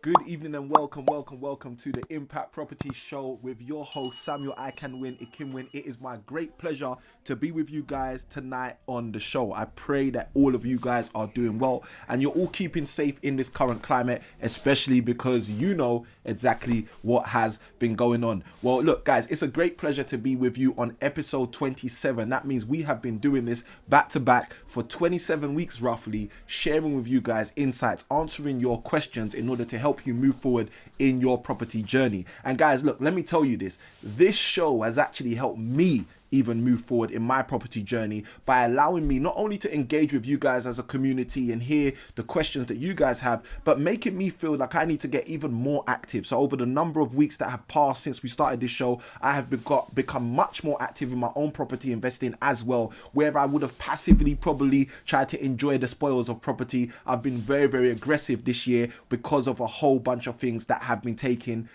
Good evening and welcome to the Impact Property Show with your host Samuel I Can Win, It Can Win. It is my great pleasure to be with you guys tonight on the show. I pray that all of you guys are doing well and you're all keeping safe in this current climate, especially because you know exactly what has been going on. Well, look guys, it's a great pleasure to be with you on episode 27. That means we have been doing this back to back for 27 weeks roughly, sharing with you guys insights, answering your questions in order to help you move forward in your property journey. And guys, look, let me tell you this show has actually helped me even move forward in my property journey by allowing me not only to engage with you guys as a community and hear the questions that you guys have, but making me feel like I need to get even more active. So over the number of weeks that have passed since we started this show, I have become much more active in my own property investing as well, where I would have passively probably tried to enjoy the spoils of property. I've been very, very aggressive this year because of a whole bunch of things that have been taking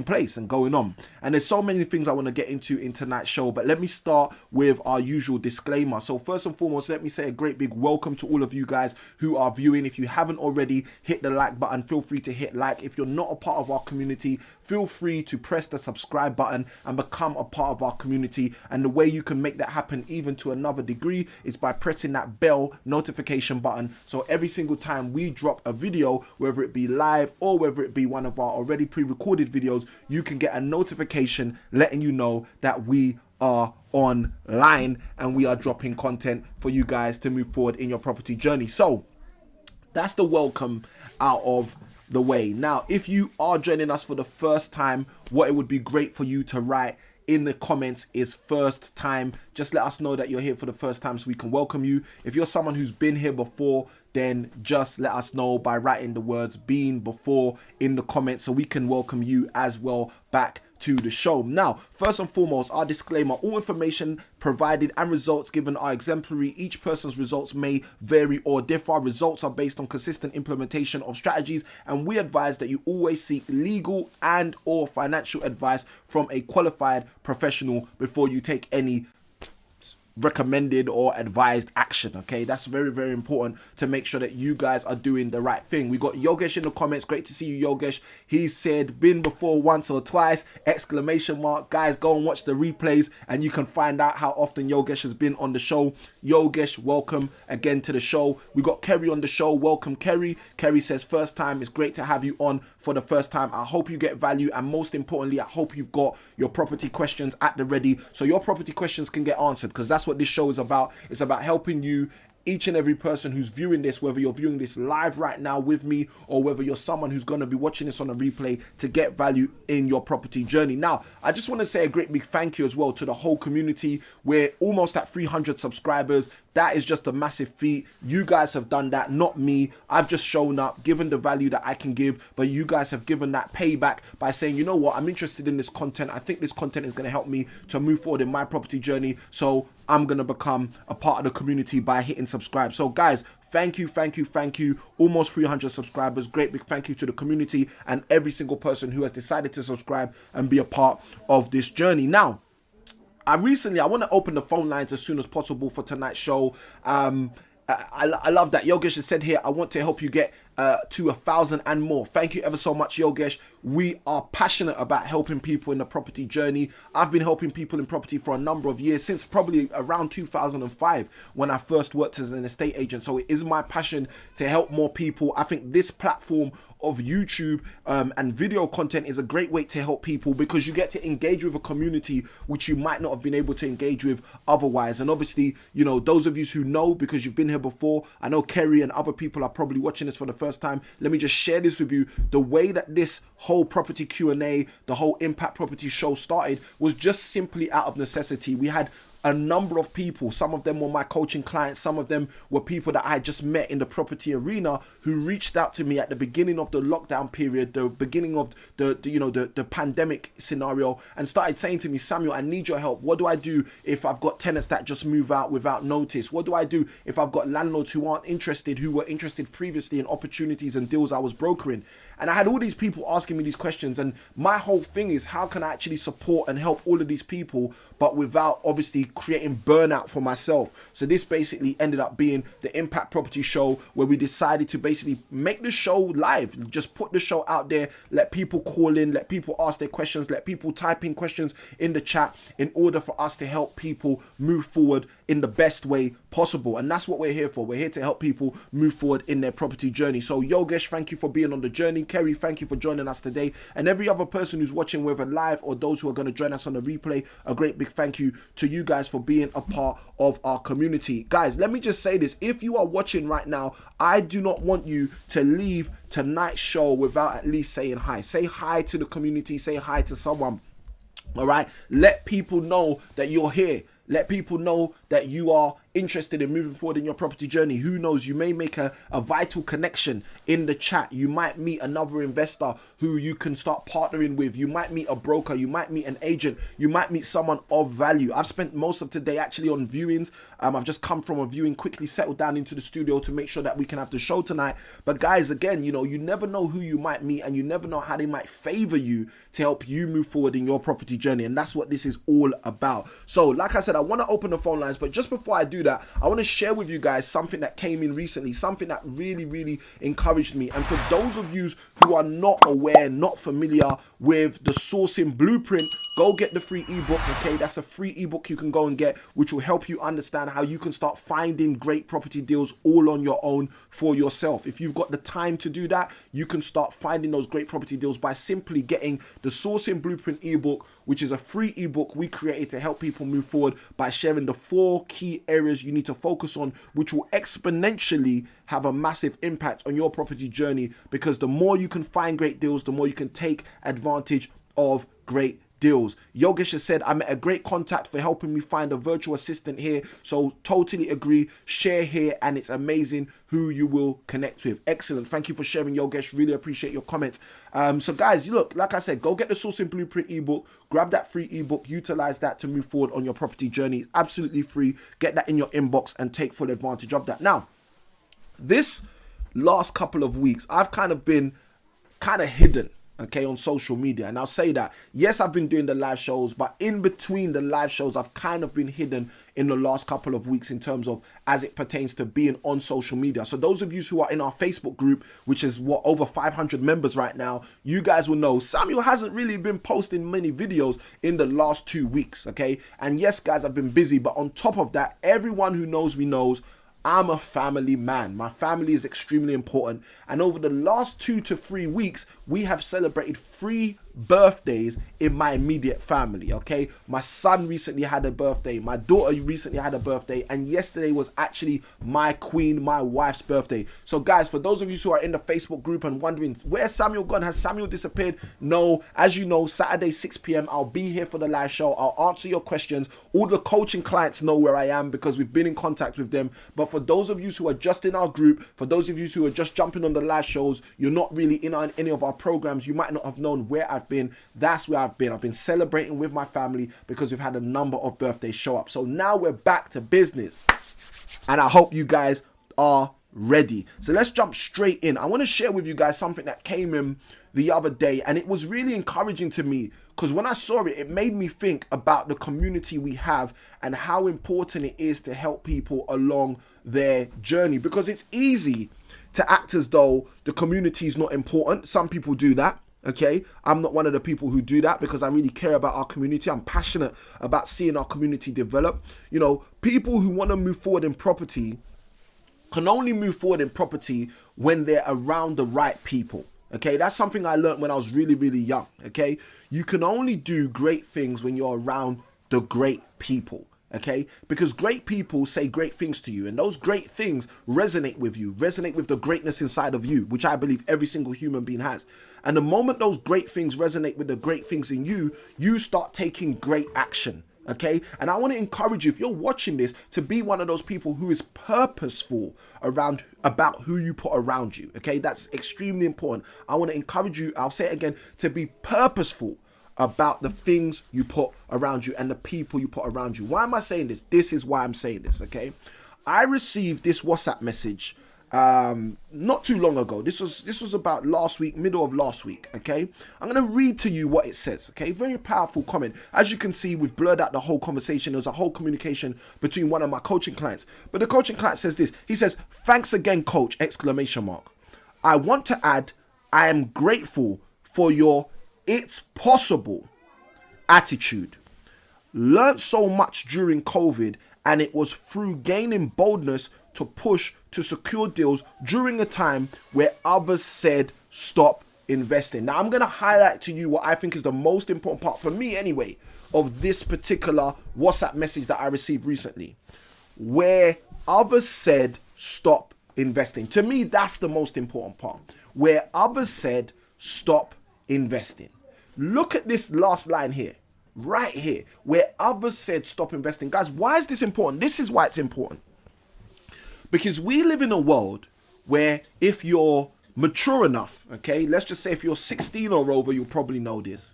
place and going on. And there's so many things I want to get into in tonight's show, but let me start with our usual disclaimer. So first and foremost, let me say a great big welcome to all of you guys who are viewing. If you haven't already, hit the like button. Feel free to hit like. If you're not a part of our community, feel free to press the subscribe button and become a part of our community. And the way you can make that happen even to another degree is by pressing that bell notification button. So every single time we drop a video, whether it be live or whether it be one of our already pre-recorded videos, you can get a notification letting you know that we are online and we are dropping content for you guys to move forward in your property journey. So that's the welcome out of the way. Now, if you are joining us for the first time, what it would be great for you to write in the comments is first time. Just let us know that you're here for the first time so we can welcome you. If you're someone who's been here before, then just let us know by writing the words "been before" in the comments so we can welcome you as well back to the show. Now, first and foremost, our disclaimer: all information provided and results given are exemplary. Each person's results may vary or differ. Results are based on consistent implementation of strategies, and we advise that you always seek legal and or financial advice from a qualified professional before you take any recommended or advised action. Okay, that's very, very important to make sure that you guys are doing the right thing. We got Yogesh in the comments. Great to see you, Yogesh. He said been before once or twice, exclamation mark. Guys, go and watch the replays and you can find out how often Yogesh has been on the show. Yogesh, welcome again to the show. We got Kerry on the show. Welcome, Kerry. Kerry says first time. It's great to have you on for the first time. I hope you get value, and most importantly, I hope you've got your property questions at the ready so your property questions can get answered, because that's what this show is about. It's about helping you, each and every person who's viewing this, whether you're viewing this live right now with me or whether you're someone who's going to be watching this on a replay, to get value in your property journey. Now, I just want to say a great big thank you as well to the whole community. We're almost at 300 subscribers. That is just a massive feat. You guys have done that, not me. I've just shown up, given the value that I can give, but you guys have given that payback by saying, you know what, I'm interested in this content. I think this content is going to help me to move forward in my property journey. So I'm going to become a part of the community by hitting subscribe. So guys, thank you. Almost 300 subscribers. Great big thank you to the community and every single person who has decided to subscribe and be a part of this journey. Now, I want to open the phone lines as soon as possible for tonight's show. I love that Yogesh has said here, I want to help you get to 1,000 and more. Thank you ever so much, Yogesh. We are passionate about helping people in the property journey. I've been helping people in property for a number of years, since probably around 2005 when I first worked as an estate agent. So it is my passion to help more people. I think this platform of YouTube and video content is a great way to help people, because you get to engage with a community which you might not have been able to engage with otherwise. And obviously, you know, those of you who know, because you've been here before, I know Kerry and other people are probably watching this for the first time. Let me just share this with you. The way that this whole property Q&A, the whole Impact Property show started was just simply out of necessity. We had a number of people, some of them were my coaching clients, some of them were people that I had just met in the property arena, who reached out to me at the beginning of the lockdown period, the beginning of the pandemic scenario, and started saying to me, Samuel, I need your help. What do I do if I've got tenants that just move out without notice? What do I do if I've got landlords who aren't interested, who were interested previously in opportunities and deals I was brokering? And I had all these people asking me these questions, and my whole thing is, how can I actually support and help all of these people, but without obviously creating burnout for myself? So this basically ended up being the Impact Property Show, where we decided to basically make the show live, just put the show out there, let people call in, let people ask their questions, let people type in questions in the chat, in order for us to help people move forward in the best way possible. And that's what we're here for. We're here to help people move forward in their property journey. So Yogesh, thank you for being on the journey. Kerry, thank you for joining us today. And every other person who's watching, whether live or those who are going to join us on the replay, a great big thank you to you guys for being a part of our community. Guys, let me just say this. If you are watching right now, I do not want you to leave tonight's show without at least saying hi. Say hi to the community. Say hi to someone. All right. Let people know that you're here. Let people know that you are interested in moving forward in your property journey. Who knows, you may make a vital connection in the chat. You might meet another investor who you can start partnering with. You might meet a broker. You might meet an agent. You might meet someone of value. I've spent most of today actually on viewings. I've just come from a viewing, quickly settled down into the studio to make sure that we can have the show tonight. But guys, again, you know, you never know who you might meet, and you never know how they might favor you to help you move forward in your property journey. And that's what this is all about. So like I said, I want to open the phone lines, but just before I do that, I want to share with you guys something that came in recently, something that really encouraged me. And for those of you who are not aware, not familiar with the sourcing blueprint, go get the free ebook. Okay, that's a free ebook you can go and get, which will help you understand how you can start finding great property deals all on your own for yourself. If you've got the time to do that, you can start finding those great property deals by simply getting the sourcing blueprint ebook, which is a free ebook we created to help people move forward by sharing the 4 key areas you need to focus on, which will exponentially have a massive impact on your property journey. Because the more you can find great deals, the more you can take advantage of great deals. Yogesh has said, I met a great contact for helping me find a virtual assistant here. So totally agree. Share here, and it's amazing who you will connect with. Excellent. Thank you for sharing, Yogesh. Really appreciate your comments. So guys, look, like I said, go get the sourcing blueprint ebook, grab that free ebook, utilize that to move forward on your property journey. It's absolutely free. Get that in your inbox and take full advantage of that. Now, this last couple of weeks, I've kind of been hidden, okay, on social media. And I'll say that, yes, I've been doing the live shows, but in between the live shows, I've kind of been hidden in the last couple of weeks in terms of as it pertains to being on social media. So those of you who are in our Facebook group, which is what, over 500 members right now, you guys will know Samuel hasn't really been posting many videos in the last 2 weeks, okay? And yes, guys, I've been busy, but on top of that, everyone who knows me knows I'm a family man. My family is extremely important. And over the last 2 to 3 weeks, we have celebrated 3 birthdays in my immediate family, okay? My son recently had a birthday. My daughter recently had a birthday. And yesterday was actually my queen, my wife's birthday. So guys, for those of you who are in the Facebook group and wondering, where's Samuel gone? Has Samuel disappeared? No. As you know, Saturday, 6 p.m, I'll be here for the live show. I'll answer your questions. All the coaching clients know where I am because we've been in contact with them. But for those of you who are just in our group, for those of you who are just jumping on the live shows, you're not really in on any of our programs, you might not have known where I've been. That's where I've been. I've been celebrating with my family because we've had a number of birthdays show up. So now we're back to business, and I hope you guys are ready. So let's jump straight in. I want to share with you guys something that came in the other day, and it was really encouraging to me because when I saw it, it made me think about the community we have and how important it is to help people along their journey. Because it's easy to act as though the community is not important. Some people do that. Okay, I'm not one of the people who do that because I really care about our community. I'm passionate about seeing our community develop. You know, people who want to move forward in property can only move forward in property when they're around the right people. Okay, that's something I learned when I was really young. Okay, you can only do great things when you're around the great people. Okay, because great people say great things to you, and those great things resonate with you, resonate with the greatness inside of you, which I believe every single human being has. And the moment those great things resonate with the great things in you, you start taking great action. Okay, and I want to encourage you, if you're watching this, to be one of those people who is purposeful about who you put around you. Okay, that's extremely important. I want to encourage you, I'll say it again, to be purposeful about the things you put around you and the people you put around you. Why am I saying this? This is why I'm saying this, okay? I received this WhatsApp message not too long ago. This was about last week, middle of last week. Okay, I'm gonna read to you what it says. Okay, very powerful comment. As you can see, we've blurred out the whole conversation. There was a whole communication between one of my coaching clients. But the coaching client says this. He says, "Thanks again, coach!" Exclamation mark. I want to add, I am grateful for your "it's possible" attitude. Learned so much during COVID, and it was through gaining boldness to push to secure deals during a time where others said stop investing. Now I'm going to highlight to you what I think is the most important part, for me anyway, of this particular WhatsApp message that I received recently, where others said stop investing. To me, that's the most important part, where others said stop investing. Look at this last line here, right here, where others said stop investing. Guys, why is this important? This is why it's important. Because we live in a world where if you're mature enough, okay, let's just say if you're 16 or over, you'll probably know this.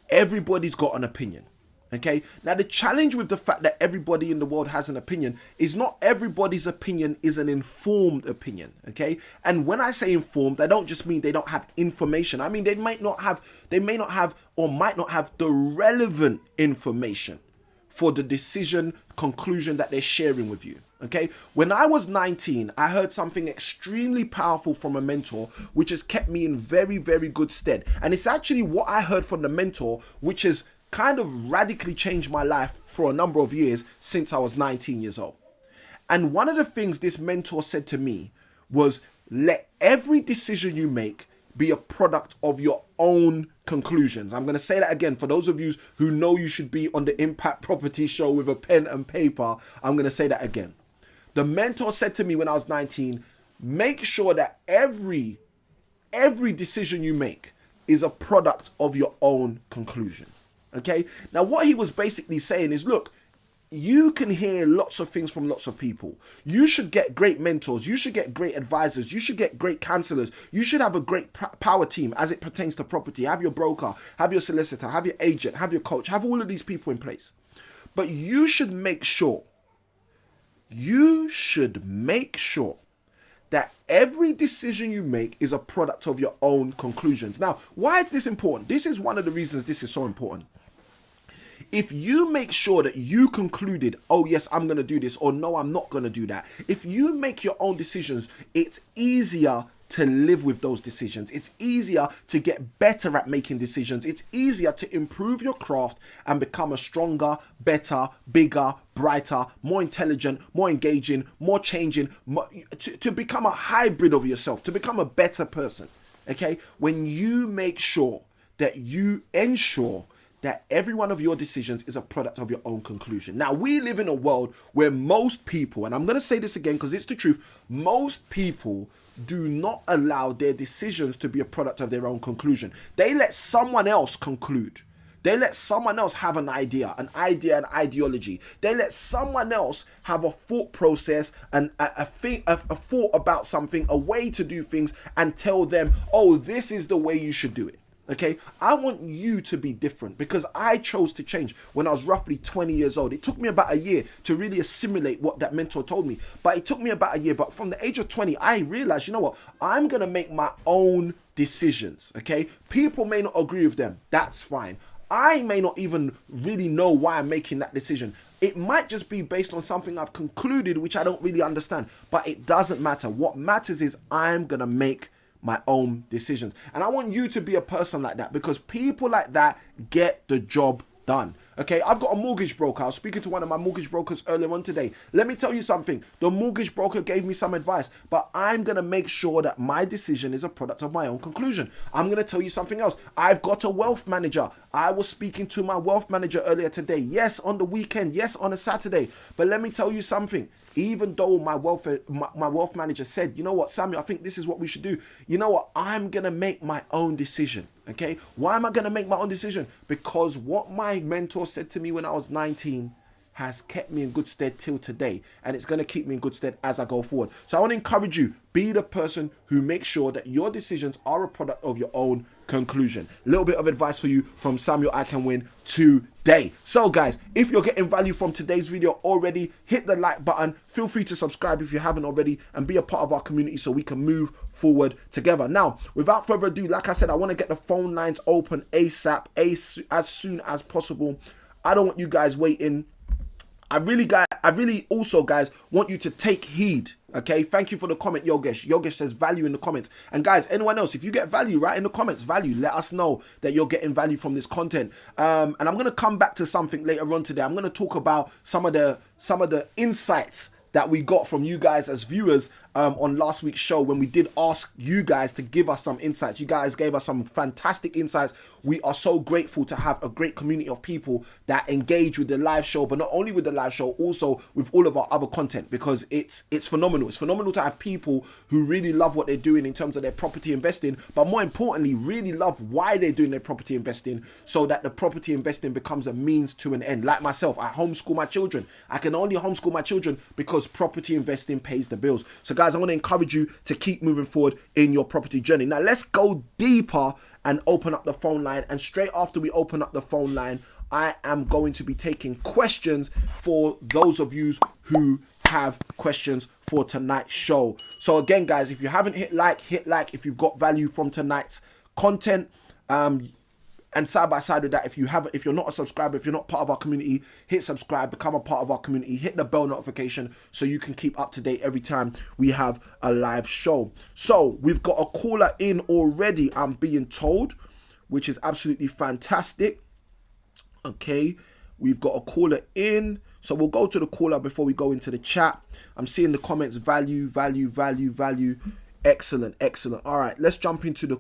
Everybody's got an opinion, okay? Now, the challenge with the fact that everybody in the world has an opinion is not everybody's opinion is an informed opinion, okay? And when I say informed, I don't just mean they don't have information. I mean, they may not have or might not have the relevant information for the decision, conclusion that they're sharing with you. Okay, when I was 19, I heard something extremely powerful from a mentor, which has kept me in very, very good stead. And it's actually what I heard from the mentor, which has kind of radically changed my life for a number of years since I was 19 years old. And one of the things this mentor said to me was, let every decision you make be a product of your own conclusions. I'm going to say that again for those of you who know you should be on the Impact Property Show with a pen and paper. I'm going to say that again. The mentor said to me when I was 19, make sure that every decision you make is a product of your own conclusion. Okay? Now, what he was basically saying is, look, you can hear lots of things from lots of people. You should get great mentors. You should get great advisors. You should get great counselors. You should have a great power team as it pertains to property. Have your broker, have your solicitor, have your agent, have your coach, have all of these people in place. But you should make sure that every decision you make is a product of your own conclusions. Now, why is this important? This is one of the reasons this is so important. If you make sure that you concluded, oh yes, I'm going to do this, or no, I'm not going to do that. If you make your own decisions, it's easier to live with those decisions. It's easier to get better at making decisions. It's easier to improve your craft and become a stronger, better, bigger, brighter, more intelligent, more engaging, more changing, to become a hybrid of yourself, to become a better person. Okay? When you make sure that you ensure that every one of your decisions is a product of your own conclusion. Now, we live in a world where most people, and I'm going to say this again because it's the truth, most people do not allow their decisions to be a product of their own conclusion. They let someone else conclude. They let someone else have an idea, an ideology. They let someone else have a thought process and a thought about something, a way to do things, and tell them, oh, this is the way you should do it. Okay, I want you to be different because I chose to change when I was roughly 20 years old. It took me about a year to really assimilate what that mentor told me, but it took me about a year. But from the age of 20, I realized, you know what, I'm going to make my own decisions. Okay, people may not agree with them. That's fine. I may not even really know why I'm making that decision. It might just be based on something I've concluded, which I don't really understand, but it doesn't matter. What matters is I'm going to make my own decisions. And I want you to be a person like that because people like that get the job done. Okay, I've got a mortgage broker. I was speaking to one of my mortgage brokers earlier on today. Let me tell you something. The mortgage broker gave me some advice, but I'm going to make sure that my decision is a product of my own conclusion. I'm going to tell you something else. I've got a wealth manager. I was speaking to my wealth manager earlier today. Yes, on the weekend. Yes, on a Saturday. But let me tell you something. Even though my wealth manager said, you know what, Samuel, I think this is what we should do. You know what? I'm going to make my own decision. Okay. Why am I going to make my own decision? Because what my mentor said to me when I was 19 has kept me in good stead till today. And it's going to keep me in good stead as I go forward. So I want to encourage you, be the person who makes sure that your decisions are a product of your own conclusion. A little bit of advice for you from Samuel I Can Win today. So guys, if you're getting value from today's video already, hit the like button. Feel free to subscribe if you haven't already and be a part of our community so we can move forward together. Now, without further ado, like I said, I want to get the phone lines open ASAP, as soon as possible. I don't want you guys waiting. I really also, guys, want you to take heed. Okay, thank you for the comment, Yogesh. Yogesh says value in the comments. And guys, anyone else, if you get value, right, in the comments, value, let us know that you're getting value from this content. And I'm going to come back to something later on today. I'm going to talk about some of the insights that we got from you guys as viewers on last week's show when we did ask you guys to give us some insights. You guys gave us some fantastic insights. We are so grateful to have a great community of people that engage with the live show, but not only with the live show, also with all of our other content, because it's phenomenal. It's phenomenal to have people who really love what they're doing in terms of their property investing, but more importantly, really love why they're doing their property investing, so that the property investing becomes a means to an end. Like myself, I homeschool my children. I can only homeschool my children because property investing pays the bills. So guys, I want to encourage you to keep moving forward in your property journey. Now let's go deeper and open up the phone line. And straight after we open up the phone line, I am going to be taking questions for those of you who have questions for tonight's show. So again, guys, if you haven't hit like if you've got value from tonight's content. And side by side with that, if you're not a subscriber, if you're not part of our community, hit subscribe, become a part of our community, hit the bell notification so you can keep up to date every time we have a live show. So we've got a caller in already, I'm being told, which is absolutely fantastic. Okay, we've got a caller in. So we'll go to the caller before we go into the chat. I'm seeing the comments, value. Excellent. All right, let's jump into the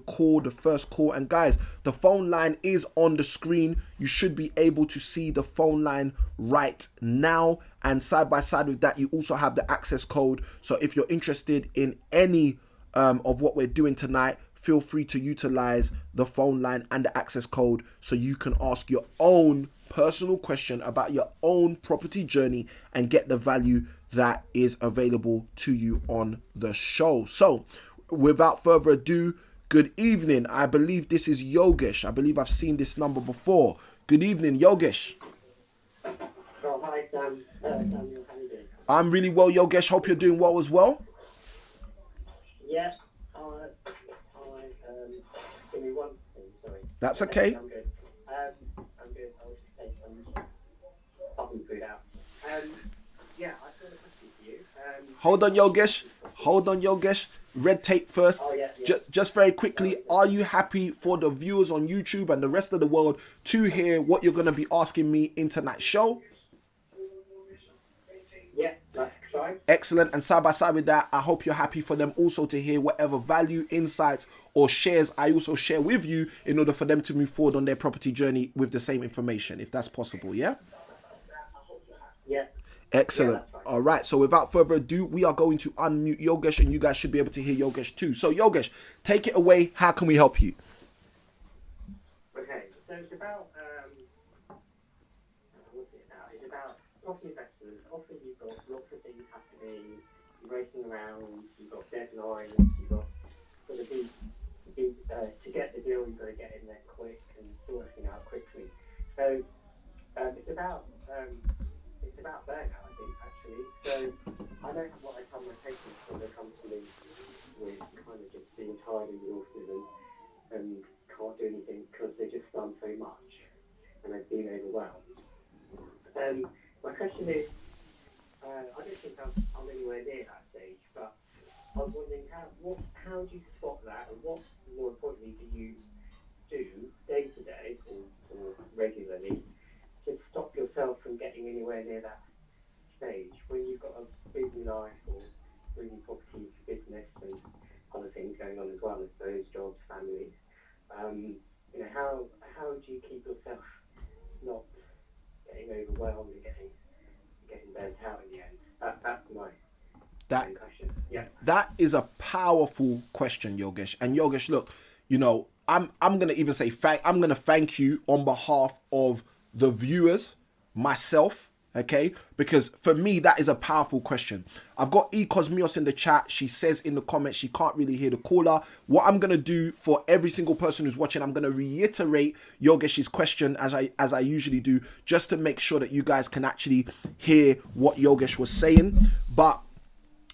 first call. And guys, the phone line is on the screen. You should be able to see the phone line right now. And side by side with that, you also have the access code. So if you're interested in any of what we're doing tonight, feel free to utilize the phone line and the access code so you can ask your own personal question about your own property journey and get the value that is available to you on the show. So without further ado, good evening. I believe this is Yogesh. I believe I've seen this number before. Good evening, Yogesh. Oh, hi, Sam. Samuel, how you doing? I'm really well, Yogesh. Hope you're doing well as well. Yes. Give me one thing, sorry. That's okay. I'm good. I'm good. I'll just take some popping food out. Yeah, I've got a question for you. Hold on, Yogesh. Red tape first. Oh, yeah. Just very quickly, are you happy for the viewers on YouTube and the rest of the world to hear what you're going to be asking me in tonight's show? Yeah, that's fine. Excellent. And side by side with that, I hope you're happy for them also to hear whatever value, insights, or shares I also share with you in order for them to move forward on their property journey with the same information, if that's possible, yeah? Yeah. Excellent. Yeah, all right, so without further ado, we are going to unmute Yogesh, and you guys should be able to hear Yogesh too. So Yogesh, take it away. How can we help you? Okay, so it's about what's it now? It's about property investors. Often you've got lots of things happening, you're racing around, you've got deadlines, you've got sort of to get the deal, you've got to get in there quick and sort everything out quickly. So it's about burnout, I think, actually. So I know what I tell my patients when they come to me with kind of just being tired and exhausted and can't do anything because they've just done so much and they've been overwhelmed. My question is, I don't think I'm anywhere near that stage, but I was wondering how do you spot that, and what, more importantly, do you do day to day or regularly to stop yourself from getting anywhere near that stage when you've got a busy life or bringing property to business and other things going on as well, I suppose, jobs, families. How do you keep yourself not getting overwhelmed and getting burnt out in the end? That's my main question. Yeah. That is a powerful question, Yogesh. And Yogesh, look, I'm gonna even say I'm gonna thank you on behalf of the viewers, myself, Okay, because for me that is a powerful question. I've got Cosmios in the chat. She says in the comments she can't really hear the caller. What I'm gonna do for every single person who's watching, I'm gonna reiterate Yogesh's question as I usually do, just to make sure that you guys can actually hear what Yogesh was saying. But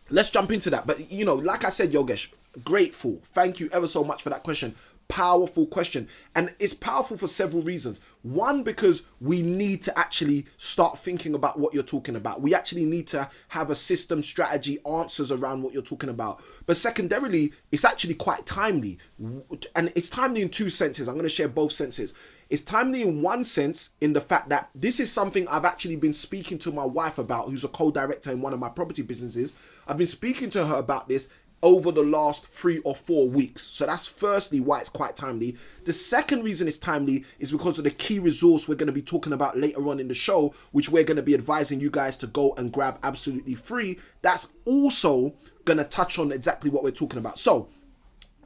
let's jump into that. But you know, like I said, Yogesh, grateful. Thank you ever so much for that question. Powerful question, and it's powerful for several reasons. One, because we need to actually start thinking about what you're talking about. We actually need to have a system, strategy, answers around what you're talking about. But secondarily, it's actually quite timely, and it's timely in two senses. I'm going to share both senses. It's timely in one sense, in the fact that this is something I've actually been speaking to my wife about, who's a co-director in one of my property businesses. I've been speaking to her about this over the last 3 or 4 weeks. So that's firstly why it's quite timely. The second reason it's timely is because of the key resource we're going to be talking about later on in the show, which we're going to be advising you guys to go and grab absolutely free. That's also going to touch on exactly what we're talking about. So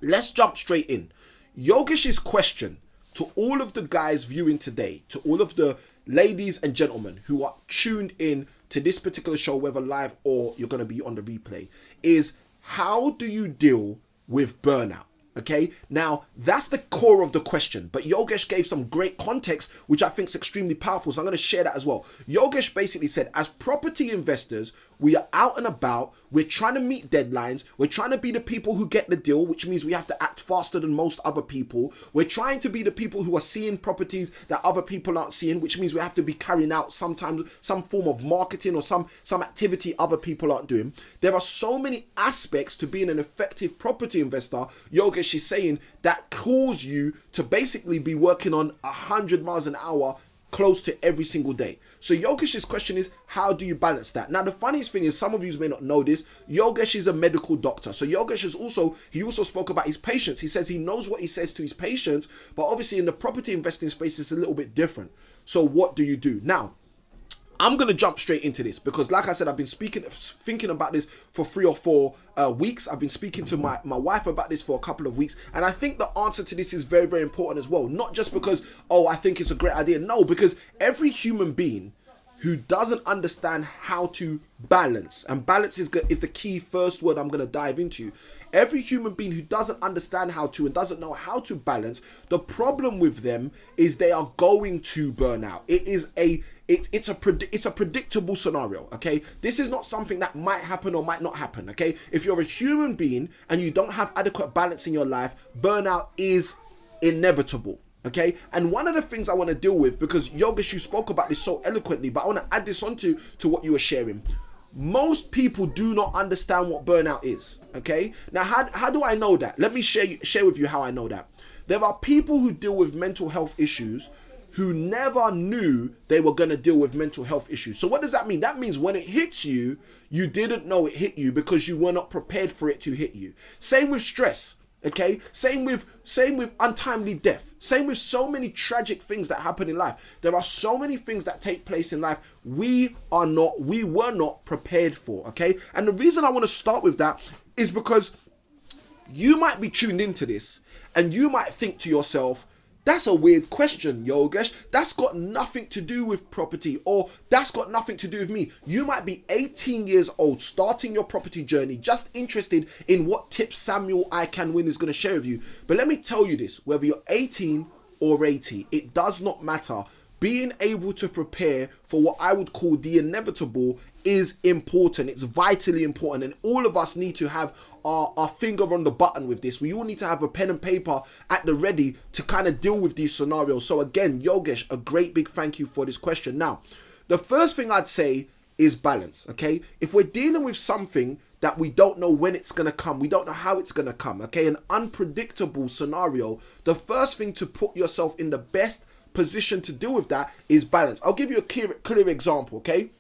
let's jump straight in. Yogesh's question to all of the guys viewing today, to all of the ladies and gentlemen who are tuned in to this particular show, whether live or you're going to be on the replay, is how do you deal with burnout? Okay, now that's the core of the question, but Yogesh gave some great context, which I think is extremely powerful. So I'm going to share that as well. Yogesh basically said, as property investors, we are out and about. We're trying to meet deadlines. We're trying to be the people who get the deal, which means we have to act faster than most other people. We're trying to be the people who are seeing properties that other people aren't seeing, which means we have to be carrying out sometimes some form of marketing or some activity other people aren't doing. There are so many aspects to being an effective property investor, Yogesh is saying, that cause you to basically be working on 100 miles an hour close to every single day. So Yogesh's question is, how do you balance that? Now, the funniest thing is, some of you may not know this, Yogesh is a medical doctor. So Yogesh is also spoke about his patients. He says he knows what he says to his patients, but obviously in the property investing space, it's a little bit different. So what do you do? Now, I'm going to jump straight into this because, like I said, I've been thinking about this for 3 or 4 weeks. I've been speaking to my wife about this for a couple of weeks. And I think the answer to this is very, very important as well. Not just because, oh, I think it's a great idea. No, because every human being who doesn't understand how to balance, and balance is the key first word I'm going to dive into. Every human being who doesn't understand how to and doesn't know how to balance, the problem with them is they are going to burn out. It's a predictable scenario, okay? This is not something that might happen or might not happen, okay? If you're a human being and you don't have adequate balance in your life, burnout is inevitable, okay? And one of the things I want to deal with, because Yogesh, you spoke about this so eloquently, but I want to add this on to what you were sharing. Most people do not understand what burnout is, okay? Now, how do I know that? Let me share with you how I know that. There are people who deal with mental health issues who never knew they were going to deal with mental health issues. So what does that mean? That means when it hits you, you didn't know it hit you because you were not prepared for it to hit you. Same with stress, okay? Same with untimely death. Same with so many tragic things that happen in life. There are so many things that take place in life we were not prepared for, okay? And the reason I want to start with that is because you might be tuned into this and you might think to yourself, that's a weird question, Yogesh. That's got nothing to do with property, or that's got nothing to do with me. You might be 18 years old, starting your property journey, just interested in what tips Samuel I Can Win is going to share with you. But let me tell you this, whether you're 18 or 80, it does not matter. Being able to prepare for what I would call the inevitable is important. It's vitally important, and all of us need to have our finger on the button with this. We all need to have a pen and paper at the ready to kind of deal with these scenarios. So again, Yogesh, a great big thank you for this question. Now, the first thing I'd say is balance, okay? If we're dealing with something that we don't know when it's going to come, we don't know how it's going to come, okay? An unpredictable scenario, the first thing to put yourself in the best position to deal with that is balance. I'll give you a clear example, okay?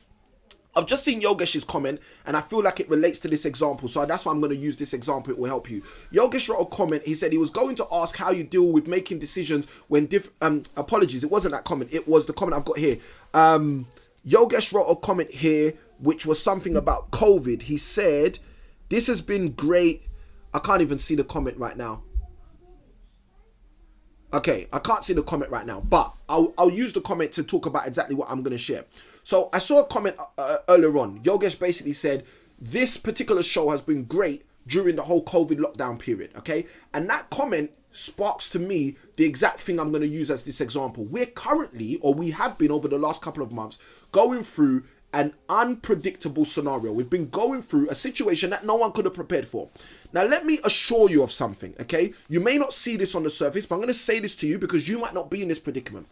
I've just seen Yogesh's comment and I feel like it relates to this example, so that's why I'm going to use this example. It will help you. Yogesh wrote a comment. He said he was going to ask how you deal with making decisions when apologies, it wasn't that comment, it was the comment I've got here. Yogesh wrote a comment here which was something about COVID. He said, this has been great. I can't even see the comment right now. Okay, I can't see the comment right now, but I'll use the comment to talk about exactly what I'm going to share. So I saw a comment earlier on. Yogesh basically said, this particular show has been great during the whole COVID lockdown period, okay? And that comment sparks to me the exact thing I'm going to use as this example. We're currently, or we have been over the last couple of months, going through an unpredictable scenario. We've been going through a situation that no one could have prepared for. Now, let me assure you of something, okay? You may not see this on the surface, but I'm going to say this to you because you might not be in this predicament.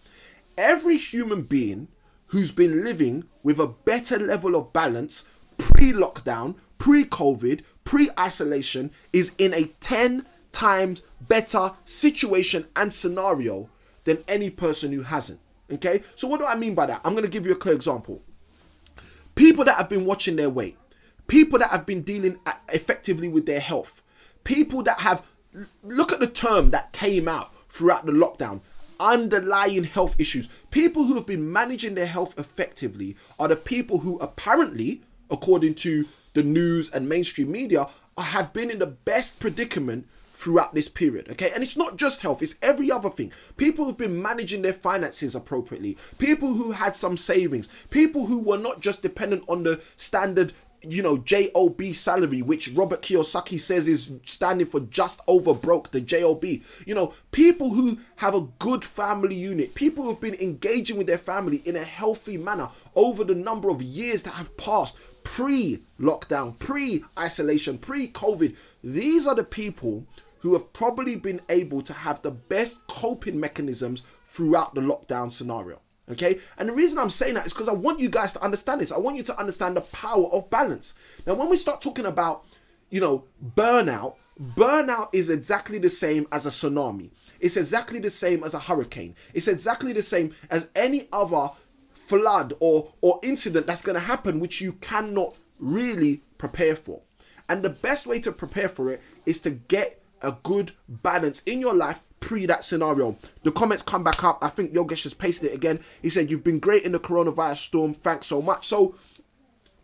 Every human being who's been living with a better level of balance pre-lockdown, pre-COVID, pre-isolation is in a 10 times better situation and scenario than any person who hasn't, okay? So what do I mean by that? I'm going to give you a clear example. People that have been watching their weight, people that have been dealing effectively with their health, people that have, look at the term that came out throughout the lockdown, underlying health issues. People who have been managing their health effectively are the people who apparently, according to the news and mainstream media, have been in the best predicament throughout this period, okay? And it's not just health, it's every other thing. People who've been managing their finances appropriately, people who had some savings, people who were not just dependent on the standard, JOB salary, which Robert Kiyosaki says is standing for just over broke, the JOB. People who have a good family unit, people who have been engaging with their family in a healthy manner over the number of years that have passed, pre-lockdown, pre-isolation, pre-COVID. These are the people who have probably been able to have the best coping mechanisms throughout the lockdown scenario. Okay, and the reason I'm saying that is because I want you guys to understand this. I want you to understand the power of balance. Now, when we start talking about, burnout is exactly the same as a tsunami. It's exactly the same as a hurricane. It's exactly the same as any other flood or incident that's going to happen, which you cannot really prepare for. And the best way to prepare for it is to get a good balance in your life pre that scenario. The comments come back up. I think Yogesh has pasted it again. He said, "You've been great in the coronavirus storm. Thanks so much." So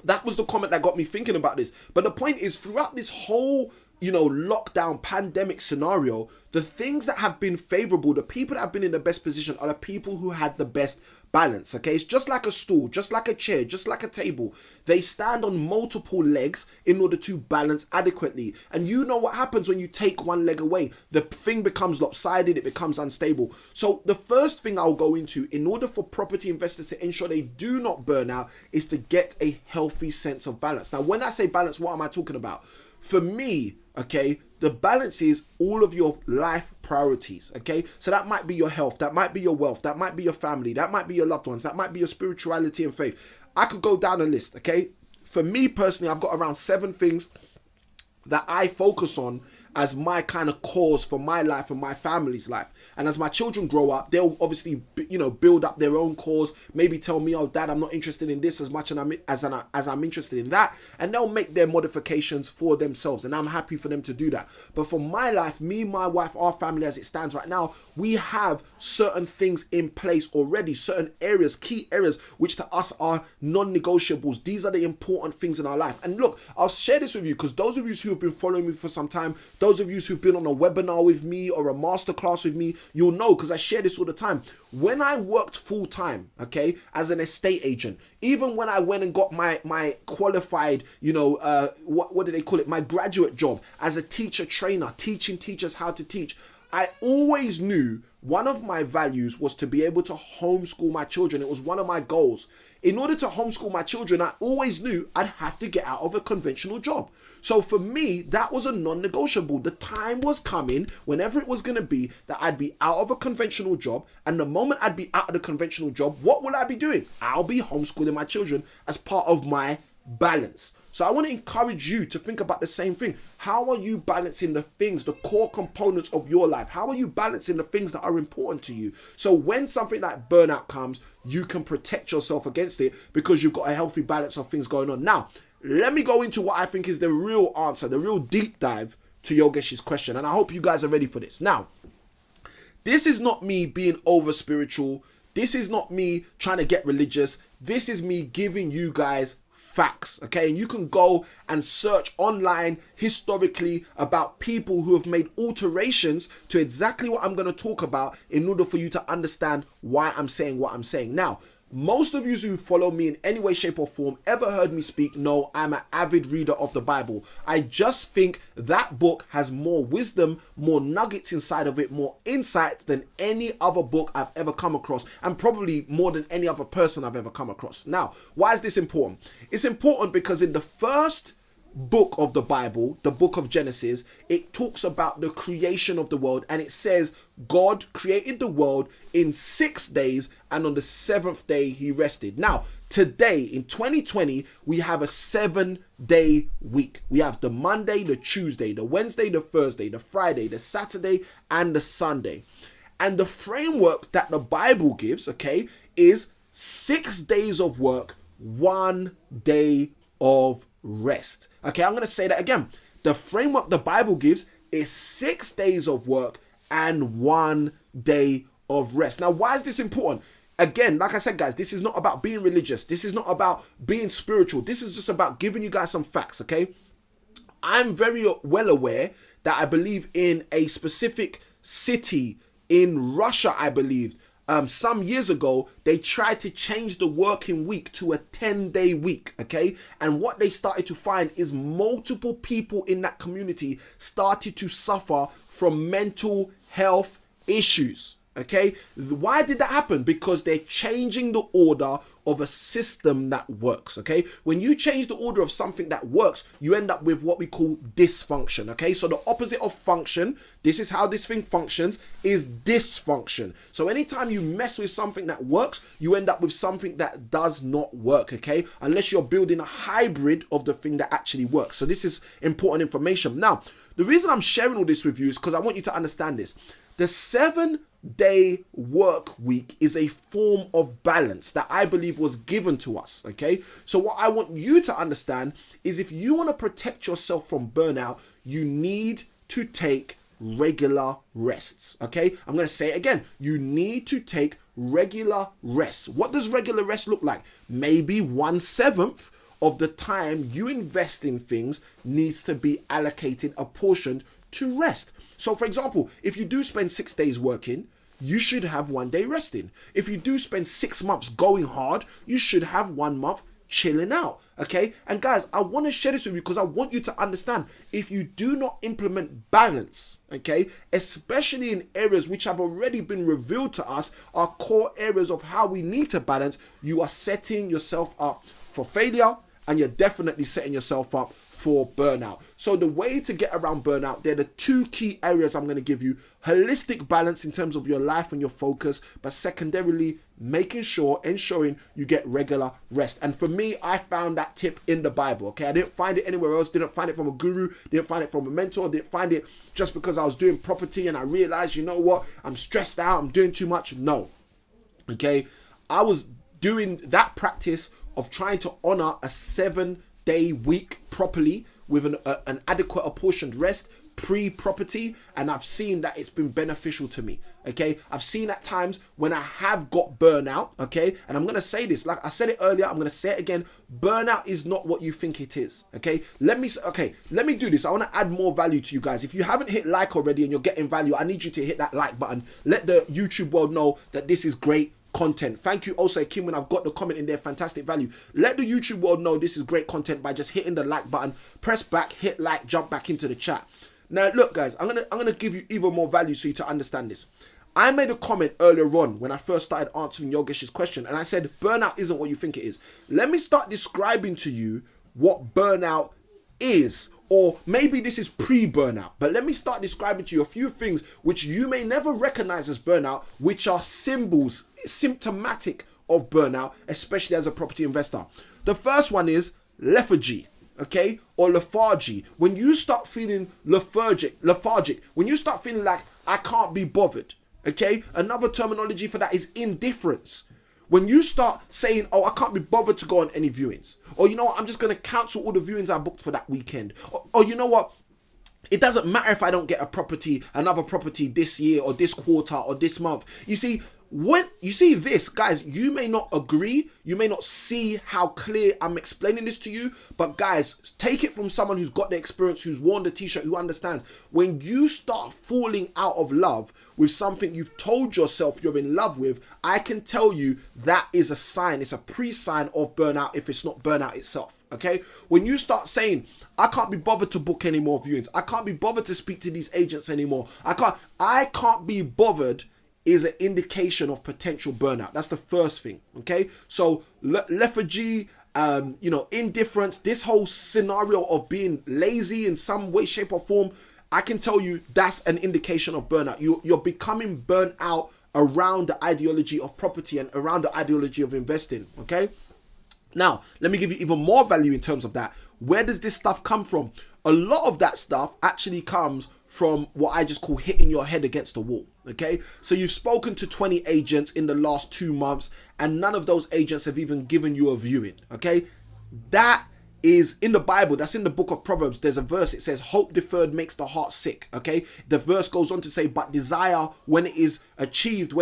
that was the comment that got me thinking about this. But the point is, throughout this whole lockdown pandemic scenario, the things that have been favorable, the people that have been in the best position are the people who had the best balance. Okay, it's just like a stool, just like a chair, just like a table. They stand on multiple legs in order to balance adequately. And you know what happens when you take one leg away? The thing becomes lopsided, it becomes unstable. So the first thing I'll go into in order for property investors to ensure they do not burn out is to get a healthy sense of balance. Now, when I say balance, what am I talking about? For me, okay, the balance is all of your life priorities, okay? So that might be your health, that might be your wealth, that might be your family, that might be your loved ones, that might be your spirituality and faith. I could go down a list, okay? For me personally, I've got around 7 things that I focus on as my kind of cause for my life and my family's life. And as my children grow up, they'll obviously, build up their own cause, maybe tell me, "Oh, Dad, I'm not interested in this as much as I'm interested in that." And they'll make their modifications for themselves. And I'm happy for them to do that. But for my life, me, my wife, our family as it stands right now, we have certain things in place already, certain areas, key areas, which to us are non-negotiables. These are the important things in our life. And look, I'll share this with you because those of you who have been following me for some time, those of you who've been on a webinar with me or a masterclass with me, you'll know because I share this all the time. When I worked full time, okay, as an estate agent, even when I went and got my qualified, what do they call it? My graduate job as a teacher trainer, teaching teachers how to teach, I always knew one of my values was to be able to homeschool my children. It was one of my goals. In order to homeschool my children, I always knew I'd have to get out of a conventional job. So for me, that was a non-negotiable. The time was coming, whenever it was going to be, that I'd be out of a conventional job. And the moment I'd be out of the conventional job, what will I be doing? I'll be homeschooling my children as part of my balance. So I want to encourage you to think about the same thing. How are you balancing the things, the core components of your life? How are you balancing the things that are important to you? So when something like burnout comes, you can protect yourself against it because you've got a healthy balance of things going on. Now, let me go into what I think is the real answer, the real deep dive to Yogesh's question. And I hope you guys are ready for this. Now, this is not me being over spiritual. This is not me trying to get religious. This is me giving you guys facts, okay? And you can go and search online historically about people who have made alterations to exactly what I'm going to talk about in order for you to understand why I'm saying what I'm saying. Now, most of you who follow me in any way, shape or form, ever heard me speak, know I'm an avid reader of the Bible. I just think that book has more wisdom, more nuggets inside of it, more insights than any other book I've ever come across, and probably more than any other person I've ever come across. Now, why is this important? It's important because in the first book of the Bible, the book of Genesis, it talks about the creation of the world, and it says God created the world in 6 days, and on the seventh day he rested. Now, today in 2020, we have a 7-day week. We have the Monday, the Tuesday, the Wednesday, the Thursday, the Friday, the Saturday, and the Sunday. And the framework that the Bible gives, okay, is 6 days of work, 1 day of rest. Okay, I'm going to say that again. The framework the Bible gives is 6 days of work and 1 day of rest. Now, why is this important? Again, like I said, guys, this is not about being religious. This is not about being spiritual. This is just about giving you guys some facts, okay? I'm very well aware that I believe in a specific city in Russia, I believe. Some years ago, they tried to change the working week to a 10-day week, okay? And what they started to find is multiple people in that community started to suffer from mental health issues, okay? Why did that happen? Because they're changing the order of a system that works, okay? When you change the order of something that works, you end up with what we call dysfunction, okay? So the opposite of function, this is how this thing functions, is dysfunction. So anytime you mess with something that works, you end up with something that does not work, okay? Unless you're building a hybrid of the thing that actually works. So this is important information. Now, the reason I'm sharing all this with you is because I want you to understand this. The 7-day work week is a form of balance that I believe was given to us, okay? So what I want you to understand is if you want to protect yourself from burnout, you need to take regular rests, okay? I'm going to say it again. You need to take regular rests. What does regular rest look like? Maybe 1/7 of the time you invest in things needs to be allocated, apportioned to rest. So for example, if you do spend 6 days working, you should have 1 day resting. If you do spend 6 months going hard, you should have 1 month chilling out, okay? And guys, I want to share this with you because I want you to understand, if you do not implement balance, okay, especially in areas which have already been revealed to us, are core areas of how we need to balance, you are setting yourself up for failure, and you're definitely setting yourself up for burnout. So the way to get around burnout, they're the 2 key areas I'm going to give you. Holistic balance in terms of your life and your focus, but secondarily, ensuring you get regular rest. And for me, I found that tip in the Bible, okay? I didn't find it anywhere else, didn't find it from a guru, didn't find it from a mentor, didn't find it just because I was doing property and I realized, you know what, I'm stressed out, I'm doing too much. No, okay? I was doing that practice of trying to honor a 7-day week properly with an adequate apportioned rest pre-property, and I've seen that it's been beneficial to me, okay? I've seen at times when I have got burnout, okay? And I'm going to say this, like I said it earlier, I'm going to say it again. Burnout is not what you think it is, okay? Let me do this. I want to add more value to you guys. If you haven't hit like already and you're getting value, I need you to hit that like button. Let the YouTube world know that this is great content. Thank you also, Kim, when I've got the comment in there, fantastic value. Let the YouTube world know this is great content by just hitting the like button, press back, hit like, jump back into the chat. Now look guys, I'm gonna give you even more value so you to understand this. I made a comment earlier on when I first started answering Yogesh's question, and I said burnout isn't what you think it is. Let me start describing to you what burnout is, or maybe this is pre-burnout, but let me start describing to you a few things which you may never recognize as burnout, which are symptomatic of burnout, especially as a property investor. The first one is lethargy, okay, or lethargy. When you start feeling lethargic, when you start feeling like I can't be bothered, okay, another terminology for that is indifference. When you start saying, oh, I can't be bothered to go on any viewings, or you know what, I'm just going to cancel all the viewings I booked for that weekend, or you know what, it doesn't matter if I don't get another property this year or this quarter or this month. You see, when you see this, guys, you may not agree, you may not see how clear I'm explaining this to you, but guys, take it from someone who's got the experience, who's worn the t-shirt, who understands. When you start falling out of love with something you've told yourself you're in love with, I can tell you that is a sign. It's a pre-sign of burnout if it's not burnout itself. Okay, when you start saying, I can't be bothered to book any more viewings, I can't be bothered to speak to these agents anymore, I can't be bothered, is an indication of potential burnout. That's the first thing. Okay, so lethargy, indifference, this whole scenario of being lazy in some way, shape or form, I can tell you that's an indication of burnout. You're becoming burnt out around the ideology of property and around the ideology of investing. Okay, now let me give you even more value in terms of that. Where does this stuff come from? A lot of that stuff actually comes from what I just call hitting your head against the wall. Okay, so you've spoken to 20 agents in the last 2 months and none of those agents have even given you a viewing. Okay, that is in the Bible. That's in the book of Proverbs. There's a verse, it says, hope deferred makes the heart sick. Okay, the verse goes on to say, but desire, when it is achieved,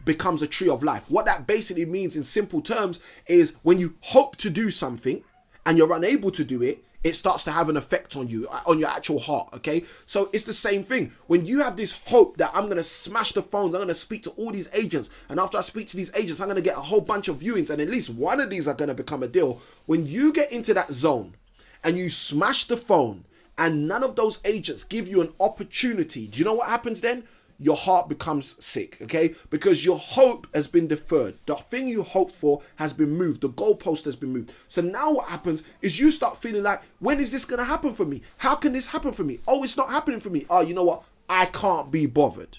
becomes a tree of life. What that basically means in simple terms is when you hope to do something and you're unable to do it, it starts to have an effect on you, on your actual heart. Okay, so it's the same thing. When you have this hope that I'm going to smash the phones, I'm going to speak to all these agents, and after I speak to these agents, I'm going to get a whole bunch of viewings, and at least one of these are going to become a deal. When you get into that zone and you smash the phone and none of those agents give you an opportunity, do you know what happens then? Your heart becomes sick, okay? Because your hope has been deferred. The thing you hoped for has been moved. The goalpost has been moved. So now what happens is you start feeling like, when is this going to happen for me? How can this happen for me? Oh, it's not happening for me. Oh, you know what? I can't be bothered.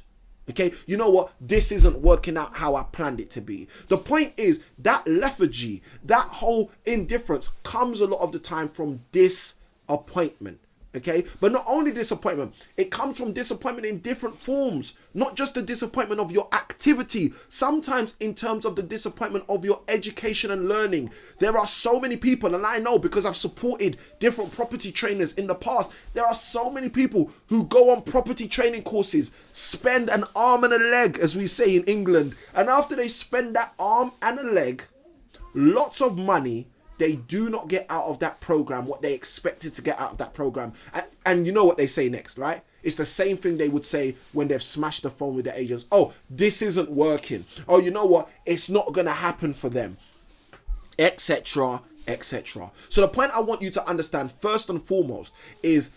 Okay, you know what? This isn't working out how I planned it to be. The point is that lethargy, that whole indifference comes a lot of the time from disappointment. Okay, but not only disappointment, it comes from disappointment in different forms, not just the disappointment of your activity, sometimes in terms of the disappointment of your education and learning. There are so many people, and I know because I've supported different property trainers in the past, there are so many people who go on property training courses, spend an arm and a leg, as we say in England, and after they spend that arm and a leg, lots of money, they do not get out of that program what they expected to get out of that program. And you know what they say next, right? It's the same thing they would say when they've smashed the phone with the agents. Oh, this isn't working. Oh, you know what? It's not going to happen for them, etc., etc. So the point I want you to understand first and foremost is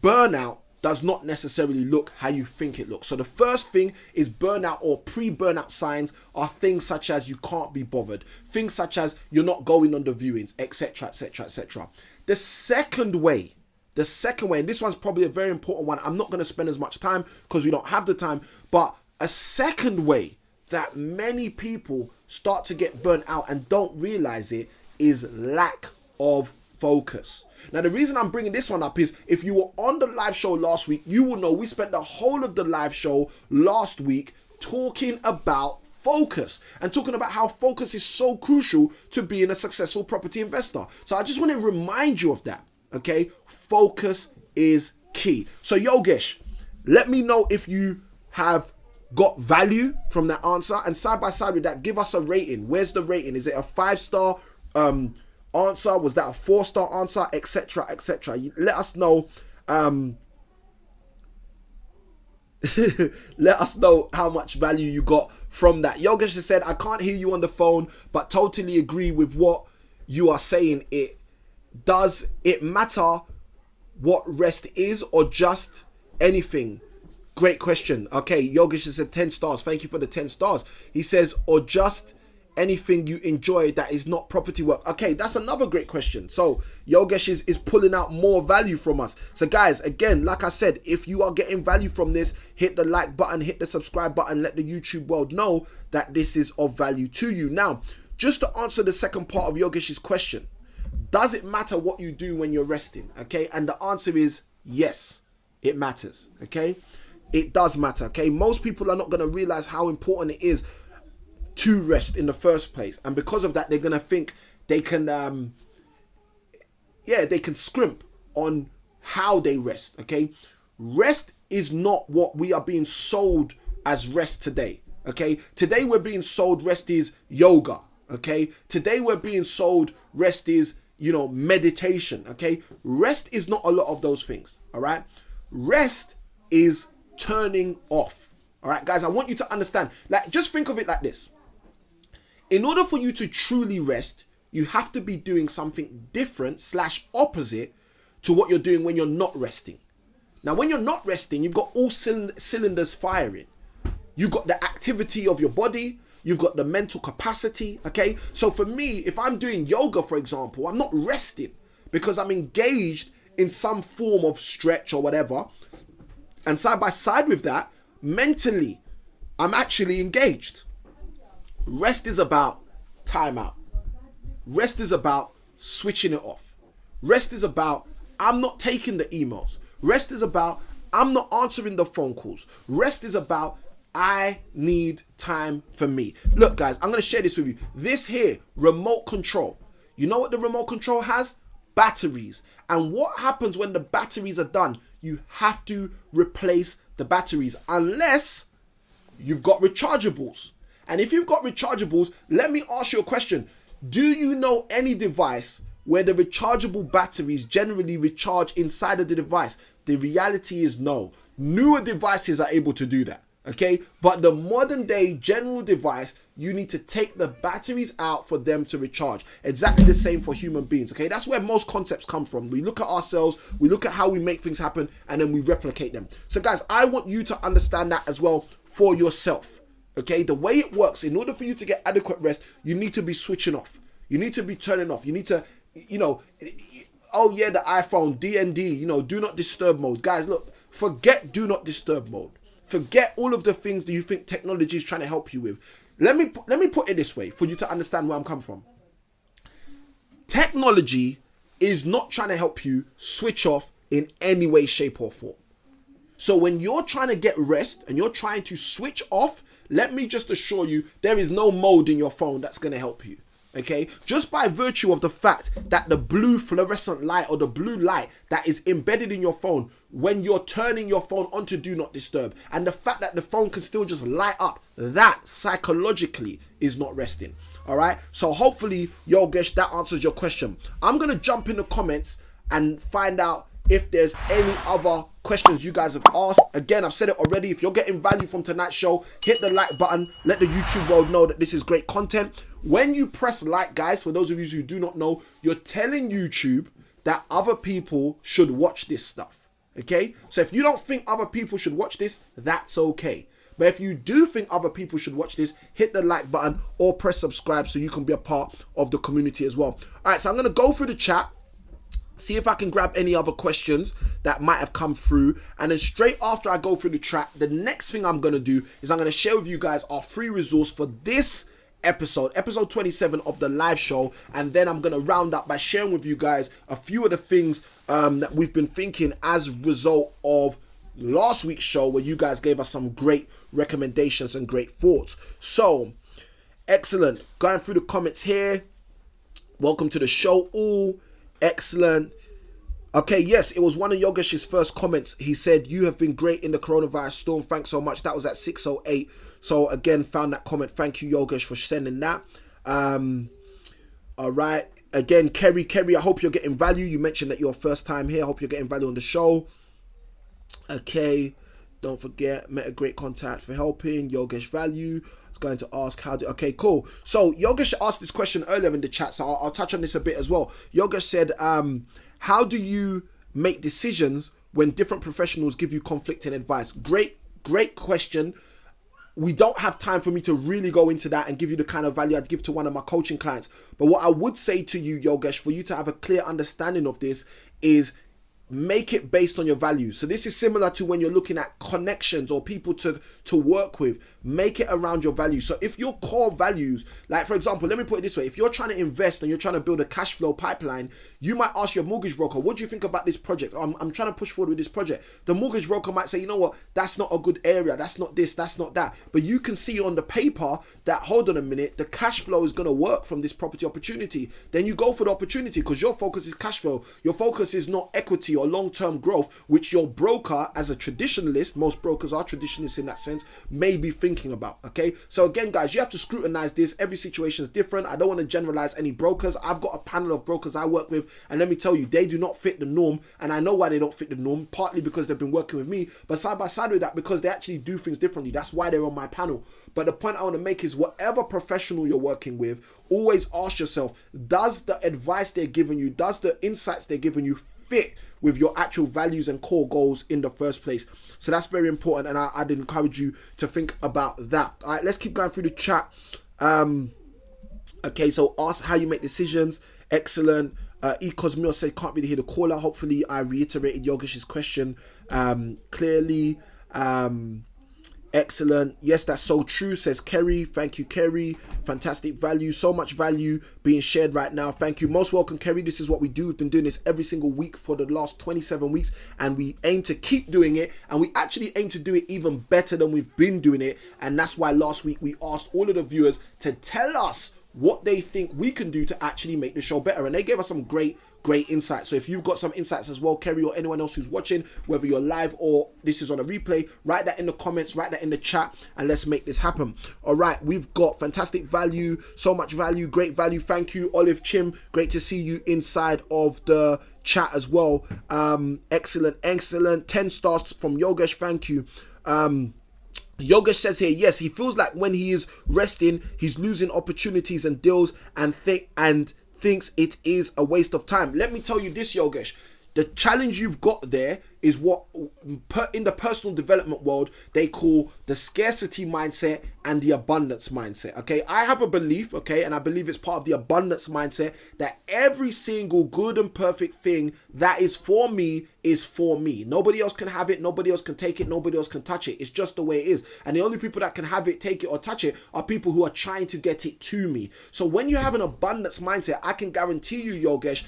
burnout does not necessarily look how you think it looks. So the first thing is burnout or pre-burnout signs are things such as you can't be bothered, things such as you're not going on the viewings, etc., etc., etc. The second way, and this one's probably a very important one. I'm not going to spend as much time because we don't have the time, but a second way that many people start to get burnt out and don't realize it is lack of focus. Now, the reason I'm bringing this one up is if you were on the live show last week, you will know we spent the whole of the live show last week talking about focus and talking about how focus is so crucial to being a successful property investor. So I just want to remind you of that. Okay, focus is key. So Yogesh, let me know if you have got value from that answer, and side by side with that, give us a rating. Where's the rating? Is it a 5-star answer? Was that a 4-star answer, etc., etc.? Let us know. Let us know how much value you got from that. Yogesh has said, I can't hear you on the phone, but totally agree with what you are saying. Does it matter what rest is or just anything? Great question. Okay, Yogesh has said 10 stars. Thank you for the 10 stars. He says, or just anything you enjoy that is not property work. Okay, that's another great question. So Yogesh is pulling out more value from us. So guys, again, like I said, if you are getting value from this, hit the like button, hit the subscribe button, let the YouTube world know that this is of value to you. Now, just to answer the second part of Yogesh's question, does it matter what you do when you're resting? Okay, and the answer is yes, it matters. Okay, it does matter. Okay, most people are not going to realize how important it is to rest in the first place, and because of that, they're going to think they can they can scrimp on how they rest. Okay, rest is not what we are being sold as rest today. Okay, today we're being sold rest is yoga. Okay, today we're being sold rest is, you know, meditation. Okay, rest is not a lot of those things. All right, rest is turning off. All right, guys, I want you to understand, like, just think of it like this. In order for you to truly rest, you have to be doing something different / opposite to what you're doing when you're not resting. Now, when you're not resting, you've got all cylinders firing. You've got the activity of your body. You've got the mental capacity. Okay. So for me, if I'm doing yoga, for example, I'm not resting because I'm engaged in some form of stretch or whatever. And side by side with that, mentally, I'm actually engaged. Rest is about time out. Rest is about switching it off. Rest is about, I'm not taking the emails. Rest is about, I'm not answering the phone calls. Rest is about, I need time for me. Look, guys, I'm going to share this with you. This here, remote control. You know what the remote control has? Batteries. And what happens when the batteries are done? You have to replace the batteries unless you've got rechargeables. And if you've got rechargeables, let me ask you a question. Do you know any device where the rechargeable batteries generally recharge inside of the device? The reality is no. Newer devices are able to do that, okay? But the modern day general device, you need to take the batteries out for them to recharge. Exactly the same for human beings, okay? That's where most concepts come from. We look at ourselves, we look at how we make things happen, and then we replicate them. So guys, I want you to understand that as well for yourself. Okay, the way it works, in order for you to get adequate rest, you need to be switching off. You need to be turning off. You need to, you know, oh yeah, the iPhone, DND, you know, do not disturb mode. Guys, look, forget do not disturb mode. Forget all of the things that you think technology is trying to help you with. Let me put it this way for you to understand where I'm coming from. Technology is not trying to help you switch off in any way, shape or form. So when you're trying to get rest and you're trying to switch off, let me just assure you, there is no mode in your phone that's going to help you. Okay, just by virtue of the fact that the blue fluorescent light or the blue light that is embedded in your phone when you're turning your phone onto do not disturb, and the fact that the phone can still just light up, that psychologically is not resting. All right, so hopefully, Yogesh, that answers your question. I'm going to jump in the comments and find out if there's any other questions you guys have asked. Again, I've said it already. If you're getting value from tonight's show, hit the like button. Let the YouTube world know that this is great content. When you press like, guys, for those of you who do not know, you're telling YouTube that other people should watch this stuff. Okay? So if you don't think other people should watch this, that's okay. But if you do think other people should watch this, hit the like button or press subscribe so you can be a part of the community as well. All right, so I'm going to go through the chat. See if I can grab any other questions that might have come through. And then straight after I go through the chat, the next thing I'm going to do is I'm going to share with you guys our free resource for this episode 27 of the live show. And then I'm going to round up by sharing with you guys a few of the things that we've been thinking as a result of last week's show, where you guys gave us some great recommendations and great thoughts. So, excellent. Going through the comments here. Welcome to the show all. Excellent. Okay, yes, it was one of Yogesh's first comments. He said, you have been great in the coronavirus storm. Thanks so much. That was at 6:08. So again, found that comment. Thank you, Yogesh, for sending that. All right. Again, Kerry, I hope you're getting value. You mentioned that you're first time here. I hope you're getting value on the show. Okay. Don't forget, met a great contact for helping. Yogesh value. I was going to ask how do... Okay, cool. So Yogesh asked this question earlier in the chat, so I'll touch on this a bit as well. Yogesh said, how do you make decisions when different professionals give you conflicting advice? Great question. We don't have time for me to really go into that and give you the kind of value I'd give to one of my coaching clients. But what I would say to you, Yogesh, for you to have a clear understanding of this is make it based on your values. So this is similar to when you're looking at connections or people to work with. Make it around your values. So if your core values, like for example, let me put it this way. If you're trying to invest and you're trying to build a cash flow pipeline, you might ask your mortgage broker, what do you think about this project? I'm trying to push forward with this project. The mortgage broker might say, you know what, that's not a good area. That's not this, that's not that. But you can see on the paper that, hold on a minute, the cash flow is going to work from this property opportunity. Then you go for the opportunity because your focus is cash flow. Your focus is not equity or long-term growth, which your broker, as a traditionalist, most brokers are traditionalists in that sense, may be thinking about. Okay, so again, guys, you have to scrutinize this. Every situation is different. I don't want to generalize any brokers. I've got a panel of brokers I work with, and let me tell you, they do not fit the norm, and I know why they don't fit the norm, partly because they've been working with me, but side by side with that, because they actually do things differently. That's why they're on my panel. But the point I want to make is, whatever professional you're working with, always ask yourself, does the advice they're giving you, does the insights they're giving you fit with your actual values and core goals in the first place? So that's very important, and I'd encourage you to think about that. All right, let's keep going through the chat. Okay, so ask how you make decisions. Excellent. Ecosmio said can't really hear the caller. Hopefully I reiterated Yogesh's question clearly. Excellent. Yes, that's so true, says Kerry. Thank you, Kerry. Fantastic value. So much value being shared right now. Thank you. Most welcome, Kerry. This is what we do. We've been doing this every single week for the last 27 weeks, and we aim to keep doing it, and we actually aim to do it even better than we've been doing it. And that's why last week we asked all of the viewers to tell us what they think we can do to actually make the show better, and they gave us some great insights. So if you've got some insights as well, Kerry, or anyone else who's watching, whether you're live or this is on a replay, write that in the comments, write that in the chat, and let's make this happen. All right, we've got fantastic value, so much value, great value. Thank you, Olive Chim, great to see you inside of the chat as well. Excellent 10 stars from Yogesh. Thank you. Yogesh says here, yes, he feels like when he is resting, he's losing opportunities and deals, and thinks it is a waste of time. Let me tell you this, Yogesh. The challenge you've got there is what in the personal development world they call the scarcity mindset and the abundance mindset. Okay, I have a belief, okay, and I believe it's part of the abundance mindset, that every single good and perfect thing that is for me is for me. Nobody else can have it, nobody else can take it, nobody else can touch it. It's just the way it is. And the only people that can have it, take it, or touch it are people who are trying to get it to me. So when you have an abundance mindset, I can guarantee you, Yogesh,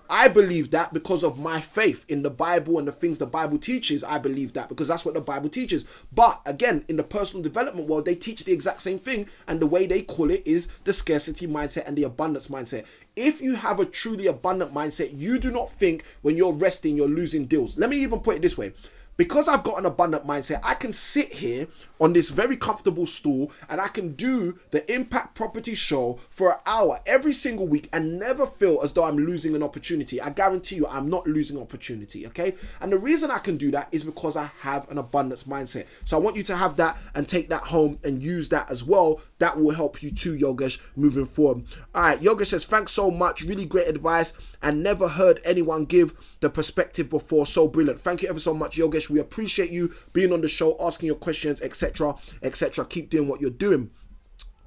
I believe that because of my faith in the Bible and the things the Bible teaches. I believe that because that's what the Bible teaches. But again, in the personal development world, they teach the exact same thing, and the way they call it is the scarcity mindset and the abundance mindset. If you have a truly abundant mindset, you do not think when you're resting, you're losing deals. Let me even put it this way. Because I've got an abundant mindset, I can sit here on this very comfortable stool and I can do the Impact Property Show for an hour every single week and never feel as though I'm losing an opportunity. I guarantee you I'm not losing opportunity, okay? And the reason I can do that is because I have an abundance mindset. So I want you to have that and take that home and use that as well. That will help you too, Yogesh, moving forward. All right, Yogesh says, thanks so much. Really great advice, and never heard anyone give the perspective before. So brilliant. Thank you ever so much, Yogesh. We appreciate you being on the show, asking your questions, etc., etc. Keep doing what you're doing.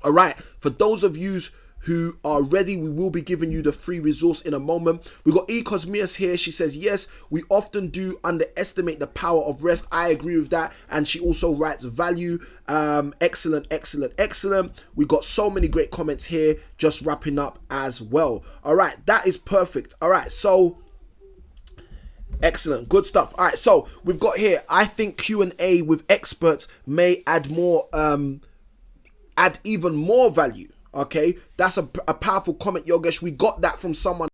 All right, for those of you who are ready, we will be giving you the free resource in a moment. We got Ecosmias here. She says, yes, we often do underestimate the power of rest. I agree with that. And she also writes value. Excellent. We got so many great comments here, just wrapping up as well. All right, that is perfect. All right, so excellent, good stuff. All right, so we've got here, I think Q&A with experts may add even more value. Okay, that's a powerful comment, Yogesh. We got that from someone